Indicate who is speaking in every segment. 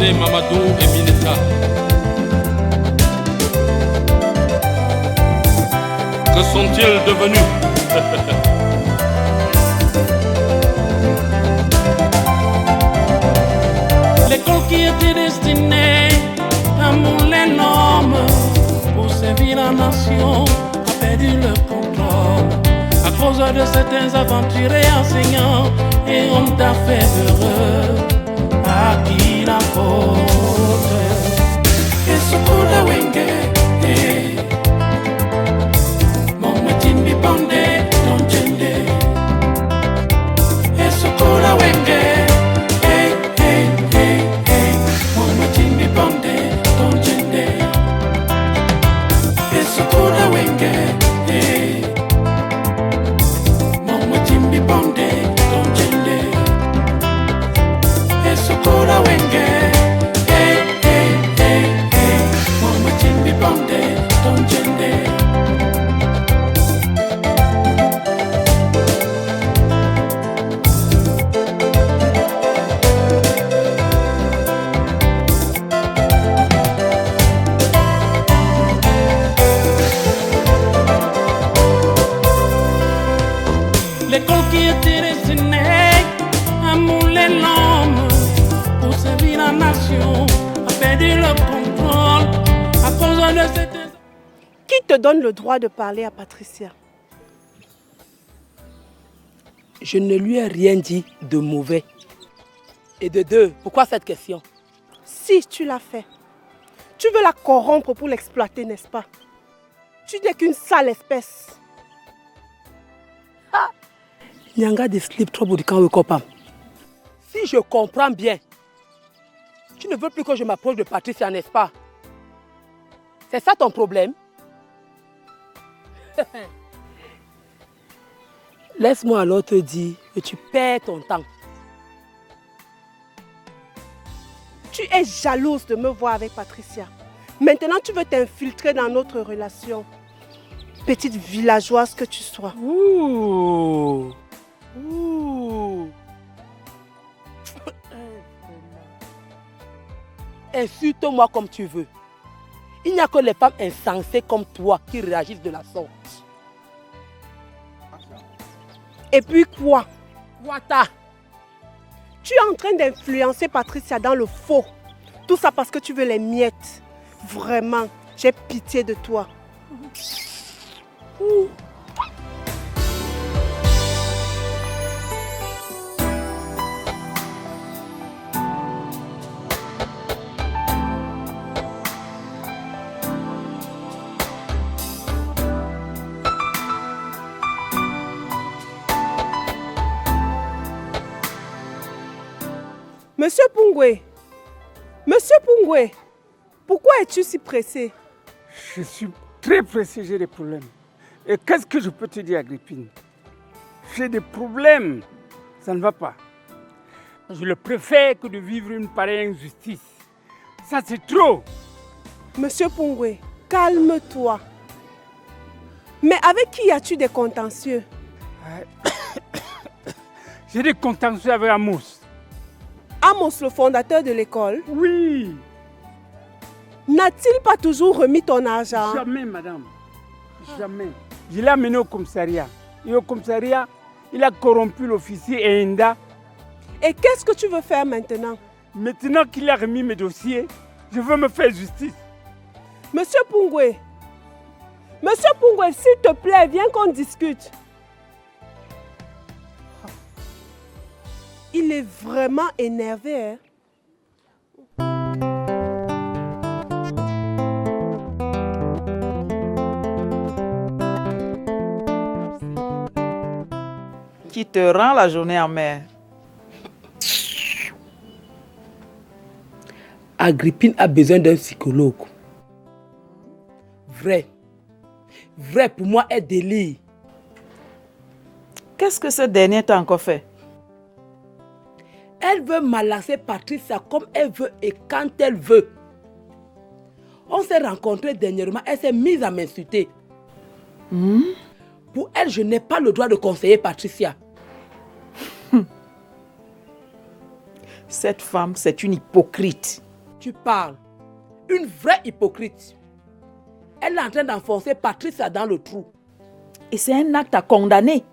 Speaker 1: José Mamadou et Mineta. Que sont-ils devenus?
Speaker 2: L'école qui était destinée à moulin l'homme pour servir la nation a perdu le contrôle à cause de certains aventuriers enseignants et hommes d'affaires heureux à qui la faute. Et ce coup de wenge, mon motin bi bondé, ton jende. Et ce coup de wenge. L'école qui était destinée à mouler l'homme pour servir la nation a perdu le contrôle à cause de cette...
Speaker 3: Qui te donne le droit de parler à Patricia?
Speaker 4: Je ne lui ai rien dit de mauvais. Et de deux, pourquoi cette question?
Speaker 3: Si tu l'as fait, tu veux la corrompre pour l'exploiter, n'est-ce pas? Tu n'es qu'une sale espèce.
Speaker 4: Nyanga de sleep trouble du camp Wekopam. Si je comprends bien, tu ne veux plus que je m'approche de Patricia, n'est-ce pas? C'est ça ton problème? Laisse-moi alors te dire que tu perds ton temps.
Speaker 3: Tu es jalouse de me voir avec Patricia. Maintenant, tu veux t'infiltrer dans notre relation. Petite villageoise que tu sois.
Speaker 4: Ouh. Ouh. Insulte-moi comme tu veux. Il n'y a que les femmes insensées comme toi qui réagissent de la sorte.
Speaker 3: Et puis quoi?
Speaker 4: Wata.
Speaker 3: Tu es en train d'influencer Patricia dans le faux. Tout ça parce que tu veux les miettes. Vraiment, j'ai pitié de toi. Ouh. Monsieur Pungwe, pourquoi es-tu si pressé?
Speaker 5: Je suis très pressé, j'ai des problèmes. Et qu'est-ce que je peux te dire, Agrippine? J'ai des problèmes, ça ne va pas. Je le préfère que de vivre une pareille injustice. Ça, c'est trop.
Speaker 3: Monsieur Pungwe, calme-toi. Mais avec qui as-tu des contentieux?
Speaker 5: J'ai des contentieux avec Amos.
Speaker 3: Amos, le fondateur de l'école?
Speaker 5: Oui.
Speaker 3: N'a-t-il pas toujours remis ton argent?
Speaker 5: Jamais, madame. Jamais. Je l'ai amené au commissariat. Et au commissariat, il a corrompu l'officier Enda.
Speaker 3: Et qu'est-ce que tu veux faire maintenant?
Speaker 5: Maintenant qu'il a remis mes dossiers, je veux me faire justice.
Speaker 3: Monsieur Pungwe, s'il te plaît, viens qu'on discute. Il est vraiment énervé, hein?
Speaker 6: Qui te rend la journée amère.
Speaker 4: Agrippine a besoin d'un psychologue. Vrai. Vrai, pour moi, est délire.
Speaker 6: Qu'est-ce que ce dernier t'a encore fait?
Speaker 4: Elle veut m'alasser Patricia comme elle veut et quand elle veut. On s'est rencontrés dernièrement, elle s'est mise à m'insulter. Pour elle, je n'ai pas le droit de conseiller Patricia.
Speaker 6: Cette femme, c'est une hypocrite.
Speaker 4: Tu parles. Une vraie hypocrite. Elle est en train d'enfoncer Patricia dans le trou.
Speaker 6: Et c'est un acte à condamner.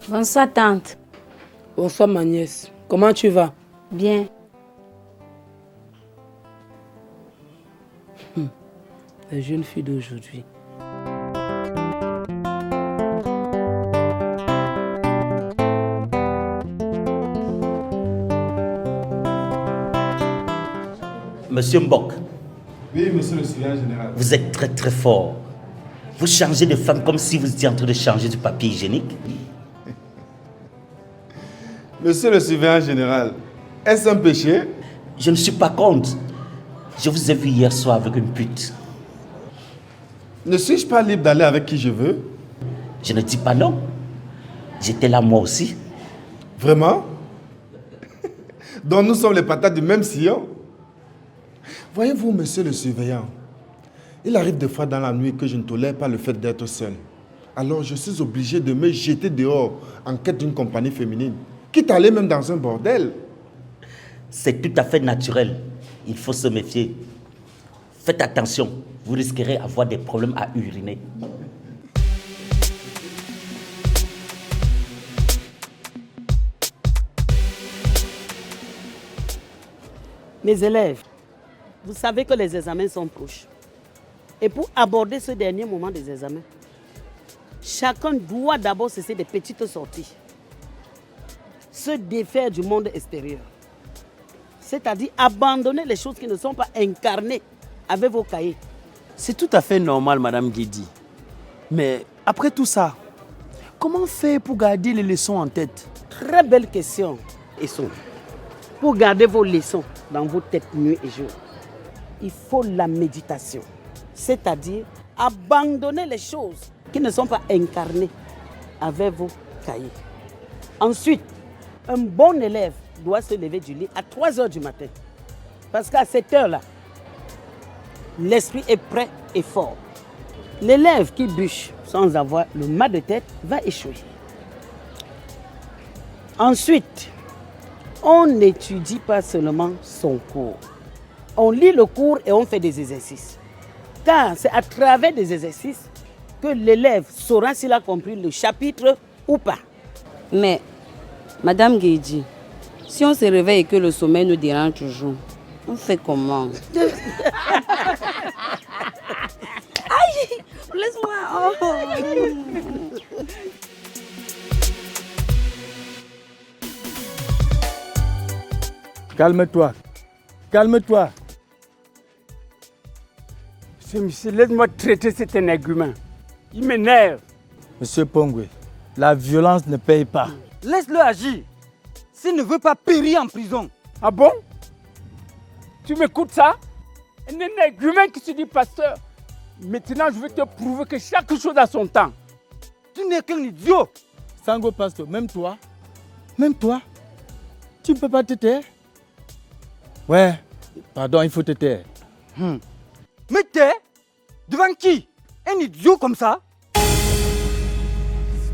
Speaker 7: Bonsoir, tante.
Speaker 4: Bonsoir, ma nièce. Comment tu vas?
Speaker 7: Bien.
Speaker 4: La jeune fille d'aujourd'hui.
Speaker 8: Monsieur Mbok.
Speaker 9: Oui, monsieur le surveillant général.
Speaker 8: Vous êtes très très fort. Vous changez de femme comme si vous étiez en train de changer du papier hygiénique.
Speaker 9: Monsieur le surveillant général, est-ce un péché?
Speaker 8: Je ne suis pas contre. Je vous ai vu hier soir avec une pute.
Speaker 9: Ne suis-je pas libre d'aller avec qui je veux?
Speaker 8: Je ne dis pas non. J'étais là moi aussi.
Speaker 9: Vraiment? Donc nous sommes les patates du même sillon? Voyez-vous, monsieur le surveillant, il arrive des fois dans la nuit que je ne tolère pas le fait d'être seul. Alors je suis obligé de me jeter dehors en quête d'une compagnie féminine, quitte à aller même dans un bordel.
Speaker 8: C'est tout à fait naturel. Il faut se méfier. Faites attention, vous risquerez d'avoir des problèmes à uriner.
Speaker 10: Mes élèves, vous savez que les examens sont proches. Et pour aborder ce dernier moment des examens, chacun doit d'abord cesser des petites sorties. Se défaire du monde extérieur. C'est-à-dire abandonner les choses qui ne sont pas incarnées avec vos cahiers.
Speaker 11: C'est tout à fait normal, Madame Guédi. Mais après tout ça, comment faire pour garder les leçons en tête?
Speaker 10: Très belle question, Esson. Pour garder vos leçons dans vos têtes nuit et jour, il faut la méditation. C'est-à-dire abandonner les choses qui ne sont pas incarnées avec vos cahiers. Ensuite, un bon élève doit se lever du lit à 3 heures du matin. Parce qu'à cette heure-là, l'esprit est prêt et fort. L'élève qui bûche sans avoir le mal de tête va échouer. Ensuite, on n'étudie pas seulement son cours. On lit le cours et on fait des exercices. Car c'est à travers des exercices que l'élève saura s'il a compris le chapitre ou pas.
Speaker 7: Mais, Madame Guédi, si on se réveille et que le sommeil nous dérange toujours, on fait comment? Aïe! Laisse-moi! Oh.
Speaker 5: Calme-toi. Calme-toi. Monsieur, laisse-moi traiter cet énergumène. Il m'énerve.
Speaker 11: Monsieur Pongwe, la violence ne paye pas.
Speaker 12: Laisse-le agir. S'il ne veut pas périr en prison.
Speaker 5: Ah bon? Tu m'écoutes ça? Un énergumène qui se dit pasteur. Maintenant, je vais te prouver que chaque chose a son temps.
Speaker 12: Tu n'es qu'un idiot.
Speaker 11: Sango Pasteur, même toi, tu ne peux pas te taire? Ouais, pardon, il faut te taire.
Speaker 12: Mais tais? Devant qui? Un idiot comme ça?
Speaker 5: Si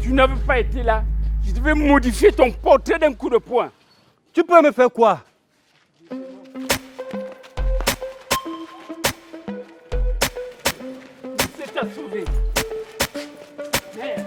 Speaker 5: tu n'avais pas été là, je devais modifier ton portrait d'un coup de poing.
Speaker 12: Tu peux me faire quoi?
Speaker 5: C'est à sauver. Merde.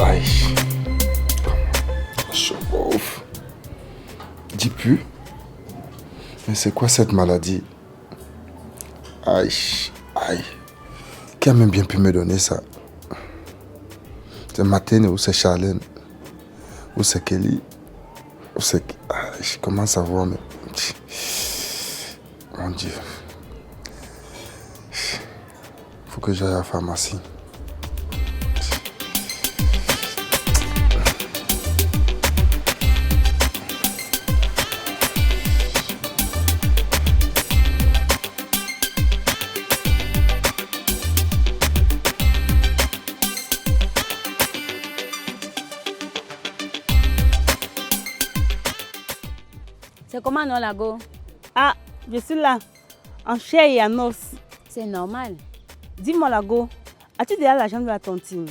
Speaker 9: Aïe. Ça chauffe. Dis plus. Mais c'est quoi cette maladie? Aïe. Aïe. Qui a même bien pu me donner ça? C'est Matene ou c'est Charlène? Ou c'est Kelly? Ou c'est... Aïe, je commence à voir, mais... Mon Dieu. Faut que j'aille à la pharmacie.
Speaker 13: C'est comment, non, Lago?
Speaker 14: Ah, je suis là, en chair et en os.
Speaker 13: C'est normal.
Speaker 14: Dis-moi, Lago, as-tu déjà l'argent de la tontine?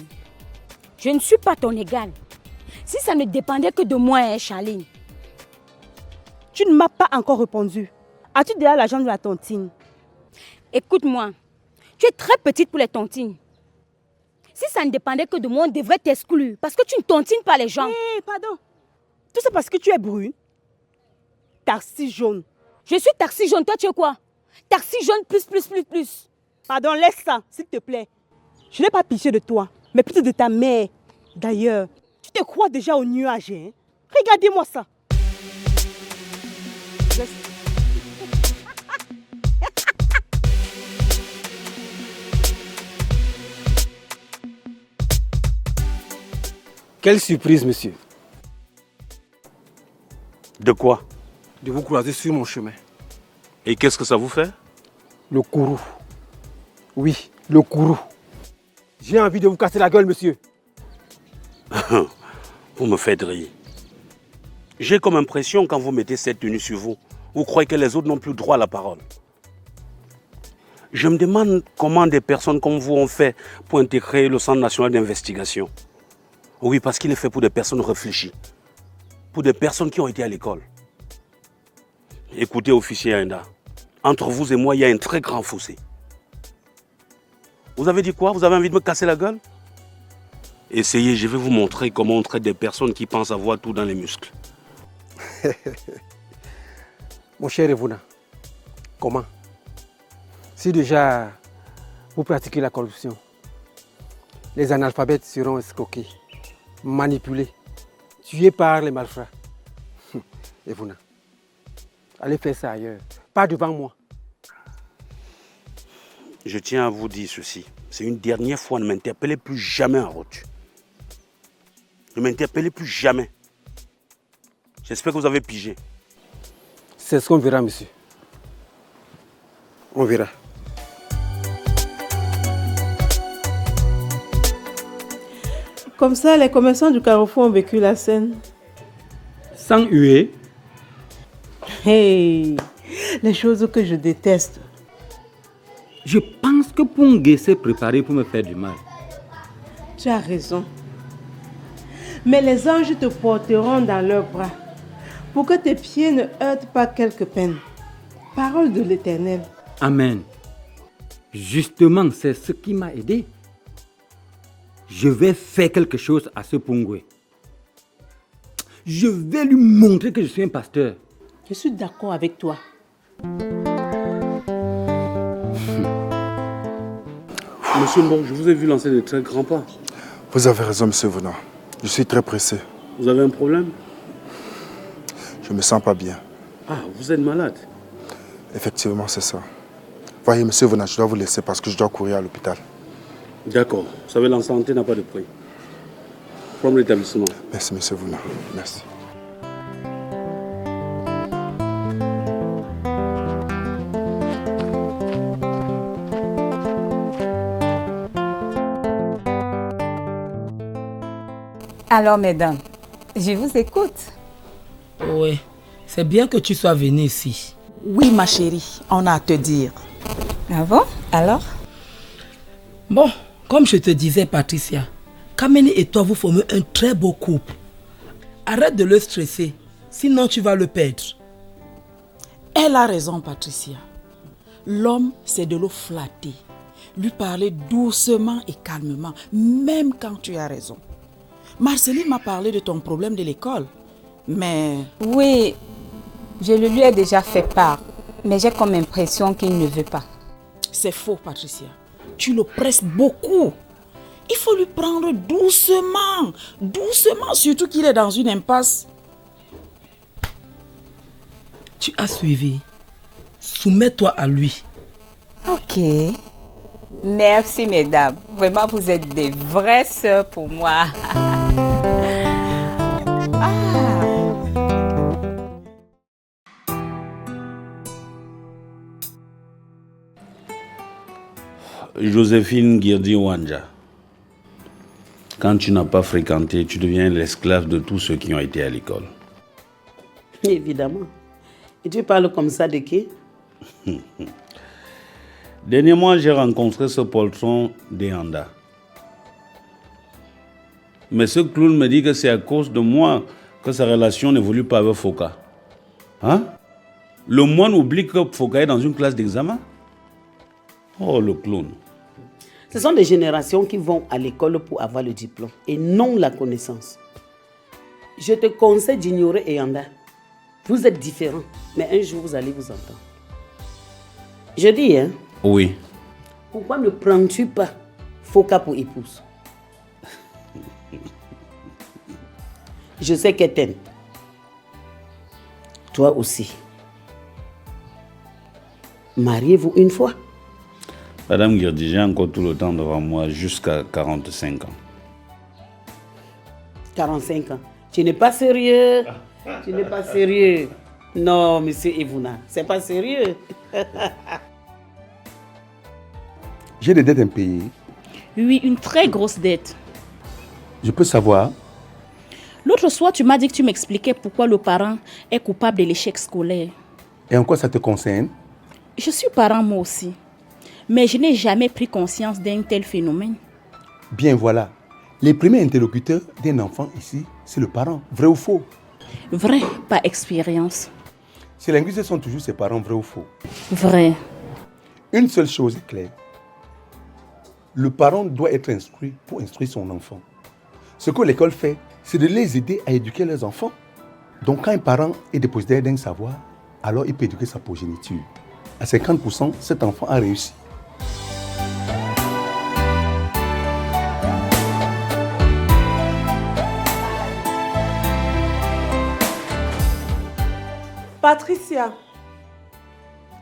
Speaker 13: Je ne suis pas ton égal. Si ça ne dépendait que de moi, hein, Charline.
Speaker 14: Tu ne m'as pas encore répondu. As-tu déjà l'argent de la tontine?
Speaker 13: Écoute-moi, tu es très petite pour les tontines. Si ça ne dépendait que de moi, on devrait t'exclure. Parce que tu ne tontines pas les gens.
Speaker 14: Hé, pardon. Tout ça parce que tu es brune. Taxi jaune.
Speaker 13: Je suis taxi jaune, toi tu es quoi? Taxi jaune plus.
Speaker 14: Pardon, laisse ça, s'il te plaît. Je n'ai pas pitié de toi, mais plutôt de ta mère. D'ailleurs, tu te crois déjà au nuage, hein? Regardez-moi ça.
Speaker 12: Quelle surprise, monsieur.
Speaker 15: De quoi?
Speaker 12: De vous croiser sur mon chemin.
Speaker 15: Et qu'est-ce que ça vous fait?
Speaker 12: Le courroux. Oui, le courroux. J'ai envie de vous casser la gueule, monsieur.
Speaker 15: Vous me faites rire. J'ai comme impression, quand vous mettez cette tenue sur vous, vous croyez que les autres n'ont plus droit à la parole. Je me demande comment des personnes comme vous ont fait pour intégrer le Centre national d'investigation. Oui, parce qu'il est fait pour des personnes réfléchies. Pour des personnes qui ont été à l'école. Écoutez, officier Aïnda, entre vous et moi, il y a un très grand fossé. Vous avez dit quoi? Vous avez envie de me casser la gueule? Essayez, je vais vous montrer comment on traite des personnes qui pensent avoir tout dans les muscles.
Speaker 12: Mon cher Evuna, comment? Si déjà vous pratiquez la corruption, les analphabètes seront escroqués, manipulés, tués par les malfrats. Evuna, allez faire ça ailleurs, pas devant moi.
Speaker 15: Je tiens à vous dire ceci. C'est une dernière fois, ne m'interpellez plus jamais en route. Ne m'interpellez plus jamais. J'espère que vous avez pigé.
Speaker 12: C'est ce qu'on verra, monsieur. On verra.
Speaker 16: Comme ça, les commerçants du Carrefour ont vécu la scène.
Speaker 12: Sans huer.
Speaker 16: Hey, les choses que je déteste.
Speaker 12: Je pense que Pongé s'est préparé pour me faire du mal.
Speaker 16: Tu as raison. Mais les anges te porteront dans leurs bras pour que tes pieds ne heurtent pas quelque peine. Parole de l'Éternel.
Speaker 12: Amen. Justement, c'est ce qui m'a aidé. Je vais faire quelque chose à ce Pongé. Je vais lui montrer que je suis un pasteur.
Speaker 16: Je suis d'accord avec toi.
Speaker 15: Monsieur Mbong, je vous ai vu lancer de très grands pas.
Speaker 9: Vous avez raison, monsieur Venant. Je suis très pressé.
Speaker 15: Vous avez un problème?
Speaker 9: Je me sens pas bien.
Speaker 15: Ah, vous êtes malade?
Speaker 9: Effectivement, c'est ça. Voyez, monsieur Venant, je dois vous laisser parce que je dois courir à l'hôpital.
Speaker 15: D'accord. Vous savez, la santé n'a pas de prix. Prends l'établissement.
Speaker 9: Merci, monsieur Venant. Merci.
Speaker 17: Alors, mesdames, je vous écoute.
Speaker 4: Oui, c'est bien que tu sois venue ici.
Speaker 6: Oui, ma chérie, on a à te dire.
Speaker 17: Ah bon? Alors?
Speaker 4: Bon, comme je te disais, Patricia, Kameni et toi, vous formez un très beau couple. Arrête de le stresser, sinon tu vas le perdre.
Speaker 6: Elle a raison, Patricia. L'homme, c'est de l'eau flatter. Lui parler doucement et calmement, même quand tu as raison. Marceline m'a parlé de ton problème de l'école, mais...
Speaker 17: Oui, je le lui ai déjà fait part, mais j'ai comme impression qu'il ne veut pas.
Speaker 6: C'est faux, Patricia. Tu le presses beaucoup. Il faut lui prendre doucement, doucement, surtout qu'il est dans une impasse.
Speaker 4: Tu as suivi. Soumets-toi à lui.
Speaker 17: Ok. Merci, mesdames. Vraiment, vous êtes des vraies sœurs pour moi.
Speaker 15: Joséphine Girdi Wanja, quand tu n'as pas fréquenté, tu deviens l'esclave de tous ceux qui ont été à l'école.
Speaker 10: Évidemment. Et tu parles comme ça de qui?
Speaker 15: Dernièrement, j'ai rencontré ce poltron d'Eanda. Mais ce clown me dit que c'est à cause de moi que sa relation n'évolue pas avec Foka. Hein? Le moine oublie que Foka est dans une classe d'examen? Oh, le clown.
Speaker 10: Ce sont des générations qui vont à l'école pour avoir le diplôme et non la connaissance. Je te conseille d'ignorer Eanda. Vous êtes différents, mais un jour vous allez vous entendre. Je dis, hein?
Speaker 15: Oui.
Speaker 10: Pourquoi ne prends-tu pas Foka pour épouse? Je sais qu'elle t'aime. Toi aussi. Mariez-vous une fois.
Speaker 15: Madame Girdi, j'ai encore tout le temps devant moi jusqu'à 45 ans.
Speaker 10: 45 ans. Tu n'es pas sérieux. Tu n'es pas sérieux. Non, monsieur Evouna, c'est pas sérieux.
Speaker 18: J'ai des dettes impayées.
Speaker 19: Oui, une très grosse dette.
Speaker 18: Je peux savoir?
Speaker 19: L'autre soir, tu m'as dit que tu m'expliquais pourquoi le parent est coupable de l'échec scolaire.
Speaker 18: Et en quoi ça te concerne?
Speaker 19: Je suis parent moi aussi. Mais je n'ai jamais pris conscience d'un tel phénomène.
Speaker 18: Bien voilà. Les premiers interlocuteurs d'un enfant ici, c'est le parent. Vrai ou faux?
Speaker 19: Vrai, par expérience.
Speaker 18: Ces linguistes sont toujours ses parents, vrai ou faux?
Speaker 19: Vrai.
Speaker 18: Une seule chose est claire. Le parent doit être instruit pour instruire son enfant. Ce que l'école fait, c'est de les aider à éduquer leurs enfants. Donc quand un parent est dépositaire d'un savoir, alors il peut éduquer sa progéniture. À 50%, cet enfant a réussi.
Speaker 3: Patricia,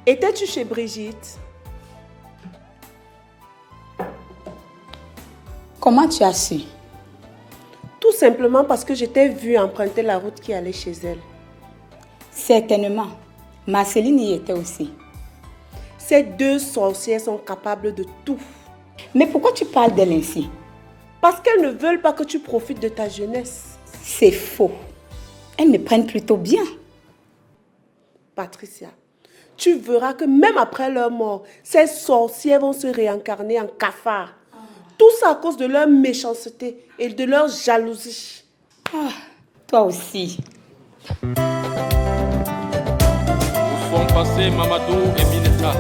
Speaker 3: étais-tu chez Brigitte?
Speaker 17: Comment tu as su?
Speaker 3: Tout simplement parce que je t'ai vu emprunter la route qui allait chez elle.
Speaker 17: Certainement. Marceline y était aussi.
Speaker 3: Ces deux sorcières sont capables de tout.
Speaker 17: Mais pourquoi tu parles d'elles ainsi?
Speaker 3: Parce qu'elles ne veulent pas que tu profites de ta jeunesse.
Speaker 17: C'est faux. Elles me prennent plutôt bien.
Speaker 3: Patricia, tu verras que même après leur mort, ces sorcières vont se réincarner en cafards. Tout ça à cause de leur méchanceté et de leur jalousie.
Speaker 17: Ah, toi aussi.
Speaker 1: Où sont passés Mamadou et Mineta?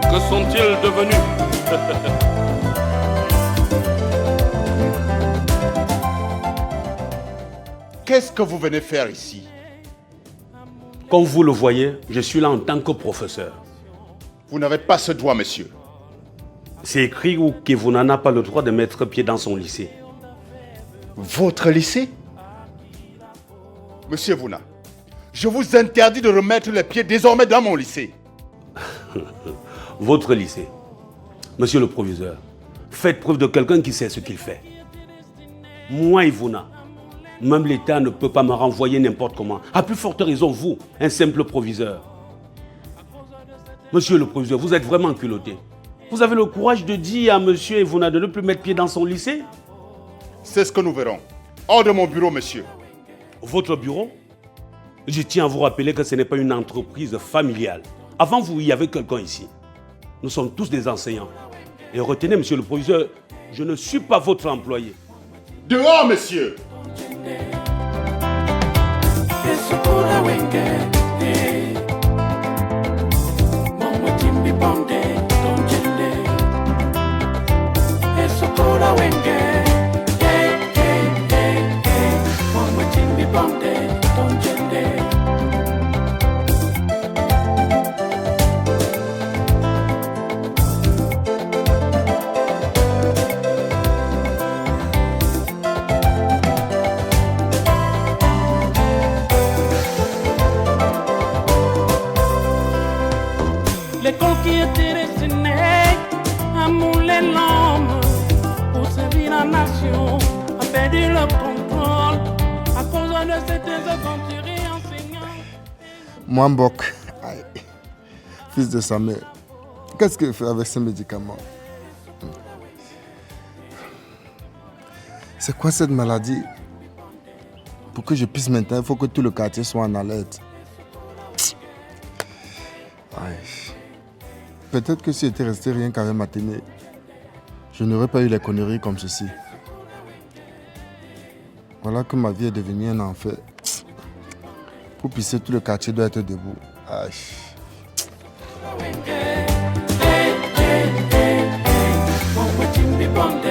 Speaker 1: Que sont-ils devenus?
Speaker 20: Qu'est-ce que vous venez faire ici?
Speaker 15: Comme vous le voyez, je suis là en tant que professeur.
Speaker 20: Vous n'avez pas ce droit, monsieur.
Speaker 15: C'est écrit où Kevuna n'a pas le droit de mettre pied dans son lycée.
Speaker 20: Votre lycée? Monsieur Vuna, je vous interdis de remettre les pieds désormais dans mon lycée.
Speaker 15: Votre lycée. Monsieur le proviseur, faites preuve de quelqu'un qui sait ce qu'il fait. Moi, Ivuna, même l'État ne peut pas me renvoyer n'importe comment. À plus forte raison, vous, un simple proviseur. Monsieur le proviseur, vous êtes vraiment culotté. Vous avez le courage de dire à monsieur Ivuna de ne plus mettre pied dans son lycée?
Speaker 20: C'est ce que nous verrons. Hors de mon bureau, monsieur.
Speaker 15: Votre bureau? Je tiens à vous rappeler que ce n'est pas une entreprise familiale. Avant vous, il y avait quelqu'un ici. Nous sommes tous des enseignants. Et retenez, monsieur le proviseur, je ne suis pas votre employé.
Speaker 20: Dehors, monsieur!
Speaker 2: L'école qui était destinée à mouler l'homme pour servir la nation a perdu le contrôle à cause de ces aventuriers enseignants.
Speaker 9: Mwambok, aïe, fils de sa mère, qu'est-ce qu'il fait avec ces médicaments? C'est quoi cette maladie? Pour que je puisse maintenant, il faut que tout le quartier soit en alerte. Aïe. Peut-être que si j'étais resté rien qu'avec Maténé, je n'aurais pas eu les conneries comme ceci. Voilà que ma vie est devenue un enfer. Pour pisser, tout le quartier doit être debout. Aïe.
Speaker 2: Hey, hey, hey, hey.